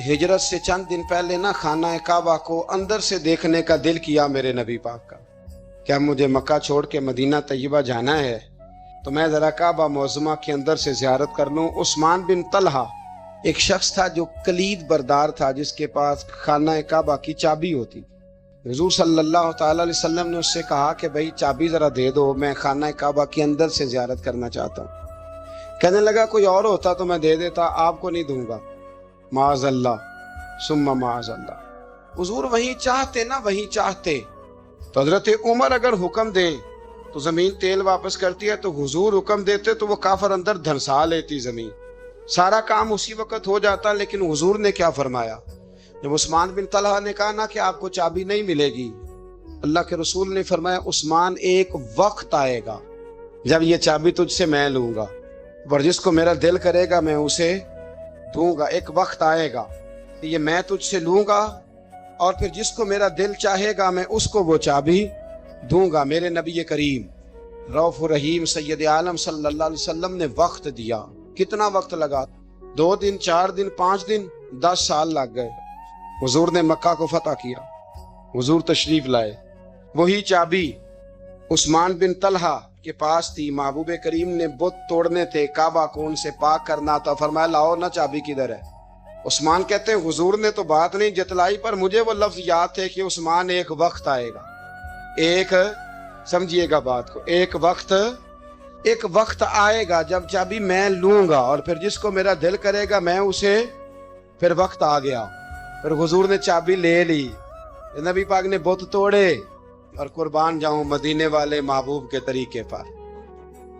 ہجرت سے چند دن پہلے نا خانہ کعبہ کو اندر سے دیکھنے کا دل کیا میرے نبی پاک کا، کیا مجھے مکہ چھوڑ کے مدینہ طیبہ جانا ہے تو میں ذرا کعبہ معظمہ کے اندر سے زیارت کر لوں۔ عثمان بن طلحہ ایک شخص تھا جو کلید بردار تھا، جس کے پاس خانہ کعبہ کی چابی ہوتی۔ حضور صلی اللہ تعالی علیہ وسلم نے اس سے کہا کہ بھائی چابی ذرا دے دو، میں خانہ کعبہ کے اندر سے زیارت کرنا چاہتا ہوں۔ کہنے لگا کوئی اور ہوتا تو میں دے دیتا، آپ کو نہیں دوں گا۔ معاذ اللہ ثم معاذ اللہ، حضور وہیں چاہتے نا، وہیں چاہتے تو حضرت عمر اگر حکم دے تو زمین تیل واپس کرتی ہے، تو حضور حکم دیتے تو وہ کافر اندر دھنسا لیتی زمین، سارا کام اسی وقت ہو جاتا۔ لیکن حضور نے کیا فرمایا؟ جب عثمان بن طلحہ نے کہا نا کہ آپ کو چابی نہیں ملے گی، اللہ کے رسول نے فرمایا عثمان ایک وقت آئے گا جب یہ چابی تجھ سے میں لوں گا، اور جس کو میرا دل کرے گا میں اسے دوں گا۔ ایک وقت آئے گا کہ یہ میں تجھ سے لوں گا، اور پھر جس کو میرا دل چاہے گا میں اس کو وہ چابی دوں گا۔ میرے نبی کریم رؤوف الرحیم سید عالم صلی اللہ علیہ وسلم نے وقت دیا۔ کتنا وقت لگا؟ 2 دن، 4 دن، 5 دن، 10 سال لگ گئے۔ حضور نے مکہ کو فتح کیا، حضور تشریف لائے، وہی چابی عثمان بن طلحہ کے پاس تھی۔ محبوب کریم نے بت توڑنے تھے، کعبہ کو ان سے پاک کرنا تھا، فرمایا لاؤ نا چابی کدھر ہے؟ عثمان کہتے ہیں حضور نے تو بات نہیں جتلائی، پر مجھے وہ لفظ یاد تھے کہ عثمان ایک وقت آئے گا، ایک، سمجھیے گا بات کو، ایک وقت آئے گا جب چابی میں لوں گا، اور پھر جس کو میرا دل کرے گا میں اسے، پھر وقت آ گیا، پھر حضور نے چابی لے لی، نبی پاک نے بت توڑے، اور قربان جاؤں مدینے والے محبوب کے طریقے پر،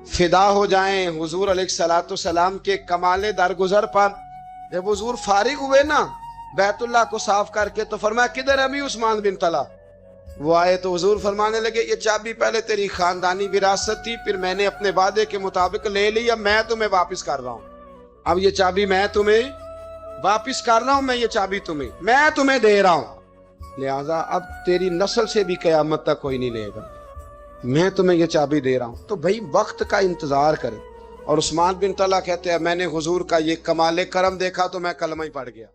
فدا ہو جائیں حضور علیہ الصلوۃ والسلام کے کمال درگزر پر۔ جب حضور فارغ ہوئے نا بیت اللہ کو صاف کر کے، تو فرمایا کدھر ہے ابھی عثمان بن طلحہ؟ وہ آئے تو حضور فرمانے لگے یہ چابی پہلے تیری خاندانی وراثت تھی، پھر میں نے اپنے وعدے کے مطابق لے لی، اب میں تمہیں واپس کر رہا ہوں، اب یہ چابی میں تمہیں واپس کر رہا ہوں، میں یہ چابی میں تمہیں دے رہا ہوں، لہذا اب تیری نسل سے بھی قیامت تک کوئی نہیں لے گا، میں تمہیں یہ چابی دے رہا ہوں۔ تو بھائی وقت کا انتظار کرے۔ اور عثمان بن طلحہ کہتے ہیں میں نے حضور کا یہ کمال کرم دیکھا تو میں کلمہ ہی پڑھ گیا۔